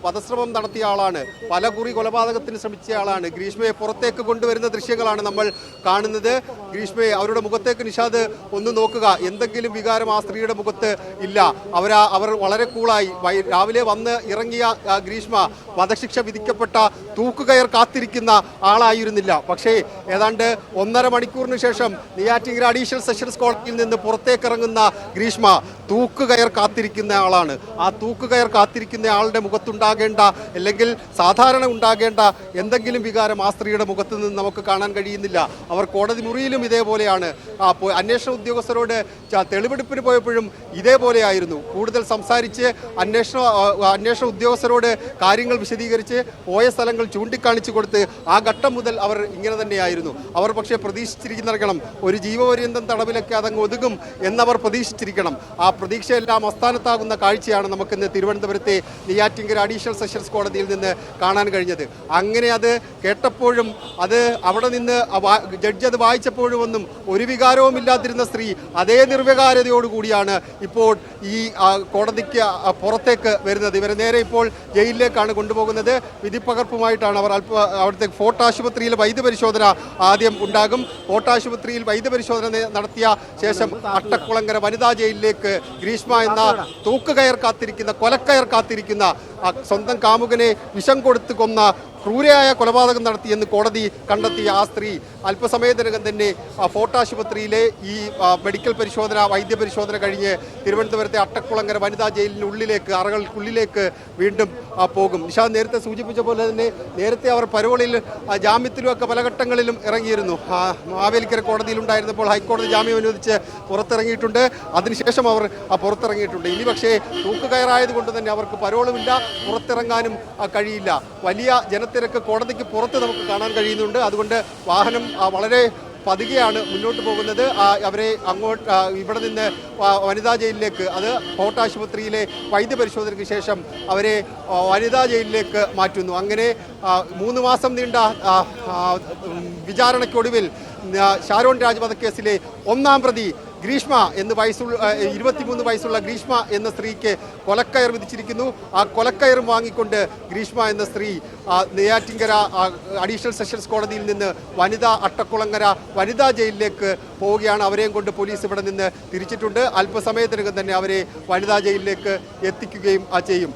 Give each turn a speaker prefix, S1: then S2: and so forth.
S1: വധശ്രമം നടത്തിയ ആളാണ്, പല കുറി കൊലപാതകത്തിന് ശ്രമിച്ച ആളാണ്. ഗ്രീഷ്മയെ പുറത്തേക്ക് കൊണ്ടുവരുന്ന ദൃശ്യങ്ങളാണ് നമ്മൾ കാണുന്നത്. ഗ്രീഷ്മയെ അവരുടെ മുഖത്തേക്ക് നിഷാദ് ഒന്ന് നോക്കുക, എന്തെങ്കിലും വികാരം ആ സ്ത്രീയുടെ മുഖത്ത് ഇല്ല. അവർ വളരെ കൂളായി. രാവിലെ വന്ന് ഇറങ്ങിയ ഗ്രീഷ്മ വധശിക്ഷ വിധിക്കപ്പെട്ട തൂക്കുകയർ കാത്തിരിക്കുന്ന ആളായിരുന്നില്ല. പക്ഷേ ഏതാണ്ട് 1.5 മണിക്കൂറിന് ശേഷം നെയ്യാറ്റിൻകര അഡീഷണൽ സെഷൻസ് കോടതിയിൽ നിന്ന് പുറത്തേക്കിറങ്ങുന്ന ഗ്രീഷ്മ തൂക്കുകയർ കാത്തിരിക്കുന്ന ആളാണ്. ആ തൂക്കുകയർ കാത്തിരിക്കുന്ന ആളുടെ മുഖത്തുണ്ടാകേണ്ട, അല്ലെങ്കിൽ സാധാരണ ഉണ്ടാകേണ്ട എന്തെങ്കിലും വികാരം ആ സ്ത്രീയുടെ മുഖത്ത് നിന്ന് നമുക്ക് കാണാൻ കഴിയുന്നില്ല. അവർ കോടതി മുറിയിലും ഇതേപോലെയാണ്. അന്വേഷണ ഉദ്യോഗസ്ഥരോട് തെളിവെടുപ്പിന് പോയപ്പോഴും ഇതേപോലെയായിരുന്നു. കൂടുതൽ സംസാരിച്ച് അന്വേഷണ ഉദ്യോഗസ്ഥരോട് കാര്യങ്ങൾ വിശദീകരിച്ച് പോയ സ്ഥലങ്ങൾ ചൂണ്ടിക്കാണിച്ചു കൊടുത്ത് ആ ഘട്ടം മുതൽ അവർ ഇങ്ങനെ തന്നെയായിരുന്നു. അവർ പക്ഷേ പ്രതീക്ഷിച്ചിരിക്കണം, ഒരു ജീവപര്യന്തം തടവിലൊക്കെ അതങ്ങ് ഒതുങ്ങും എന്നവർ പ്രതീക്ഷിച്ചിരിക്കണം. ആ പ്രതീക്ഷയെല്ലാം അസ്ഥാനത്താകുന്ന കാഴ്ചയാണ് നമുക്കിന്ന് തിരുവനന്തപുരത്തെ നെയ്യാറ്റിൻകര അഡീഷണൽ സെഷൻസ് കോടതിയിൽ നിന്ന് കാണാൻ കഴിഞ്ഞത്. അങ്ങനെ അത് കേട്ടപ്പോഴും അത് അവിടെ നിന്ന് ജഡ്ജി അത് വായിച്ചപ്പോഴും ഒന്നും ഒരു വികാരവും ഇല്ലാതിരുന്ന സ്ത്രീ അതേ നിർവികാരതയോടുകൂടിയാണ് ഇപ്പോൾ ഈ കോടതിക്ക് പുറത്തേക്ക് വരുന്നത്. ഇവരെ നേരെ ഇപ്പോൾ ജയിലിലേക്കാണ് കൊണ്ടുപോകുന്നത്. വിധിപ്പകർപ്പുമായിട്ടാണ് അവർ അവിടുത്തെ ഫോർട്ട് ആശുപത്രിയിൽ വൈദ്യപരിശോധന ആദ്യം ഉണ്ടാകും. ഫോർട്ട് ആശുപത്രിയിൽ വൈദ്യപരിശോധന നടത്തിയ ശേഷം അട്ടക്കുളങ്ങര വനിതാ ജയിലിലേക്ക് ഗ്രീഷ്മ എന്ന തൂക്കുകയർ കാത്തിരിക്കുന്ന, കൊലക്കയർ കാത്തിരിക്കുന്ന, സ്വന്തം കാമുകനെ വിഷം കൊടുത്ത് കൊന്ന ക്രൂരയായ കൊലപാതകം നടത്തിയെന്ന് കോടതി കണ്ടെത്തിയ ആ സ്ത്രീ അല്പസമയത്തിനകം തന്നെ ഫോർട്ട് ആശുപത്രിയിലെ ഈ മെഡിക്കൽ പരിശോധന, വൈദ്യപരിശോധന കഴിഞ്ഞ് തിരുവനന്തപുരത്തെ അട്ടക്കുളങ്ങര വനിതാ ജയിലിനുള്ളിലേക്ക്, അറകൾക്കുള്ളിലേക്ക് വീണ്ടും പോകും. നിഷാദ് നേരത്തെ സൂചിപ്പിച്ച പോലെ തന്നെ നേരത്തെ അവർ പരോളിൽ ജാമ്യത്തിലുമൊക്കെ പല ഘട്ടങ്ങളിലും ഇറങ്ങിയിരുന്നു. മാവേലിക്കര കോടതിയിലുണ്ടായിരുന്നപ്പോൾ ഹൈക്കോടതി ജാമ്യം അനുവദിച്ച് പുറത്തിറങ്ങിയിട്ടുണ്ട്. അതിനുശേഷം അവർ പുറത്തിറങ്ങിയിട്ടുണ്ട്. ഇനി പക്ഷേ തൂക്കുകയറായതുകൊണ്ട് തന്നെ അവർക്ക് പരോളുമില്ല, പുറത്തിറങ്ങാനും കഴിയില്ല. വലിയ ജനത്തിരക്ക് കോടതിക്ക് പുറത്ത് നമുക്ക് കാണാൻ കഴിയുന്നുണ്ട്. അതുകൊണ്ട് വാഹനം വളരെ പതുക്കെയാണ് മുന്നോട്ട് പോകുന്നത്. അവരെ ഇവിടെ നിന്ന് വനിതാ ജയിലിലേക്ക്, അത് ഫോർട്ട് ആശുപത്രിയിലെ വൈദ്യപരിശോധനയ്ക്ക് ശേഷം അവരെ വനിതാ ജയിലിലേക്ക് മാറ്റുന്നു. അങ്ങനെ 3 മാസം നീണ്ട വിചാരണയ്ക്കൊടുവിൽ ഷാരോൺ രാജ് വധക്കേസിലെ 1-ാം പ്രതി ഗ്രീഷ്മ എന്ന് 23 വയസ്സുള്ള ഗ്രീഷ്മ എന്ന സ്ത്രീക്ക് കൊലക്കയർ വിധിച്ചിരിക്കുന്നു. ആ കൊലക്കയറും വാങ്ങിക്കൊണ്ട് ഗ്രീഷ്മ എന്ന സ്ത്രീ നെയ്യാറ്റിൻകര അഡീഷണൽ സെഷൻസ് കോടതിയിൽ നിന്ന് അട്ടക്കുളങ്ങര വനിതാ ജയിലിലേക്ക് പോവുകയാണ്. അവരെയും കൊണ്ട് പോലീസ് ഇവിടെ നിന്ന് തിരിച്ചിട്ടുണ്ട്. അല്പസമയത്തിനകം തന്നെ അവരെ വനിതാ ജയിലിലേക്ക് എത്തിക്കുകയും ചെയ്യും.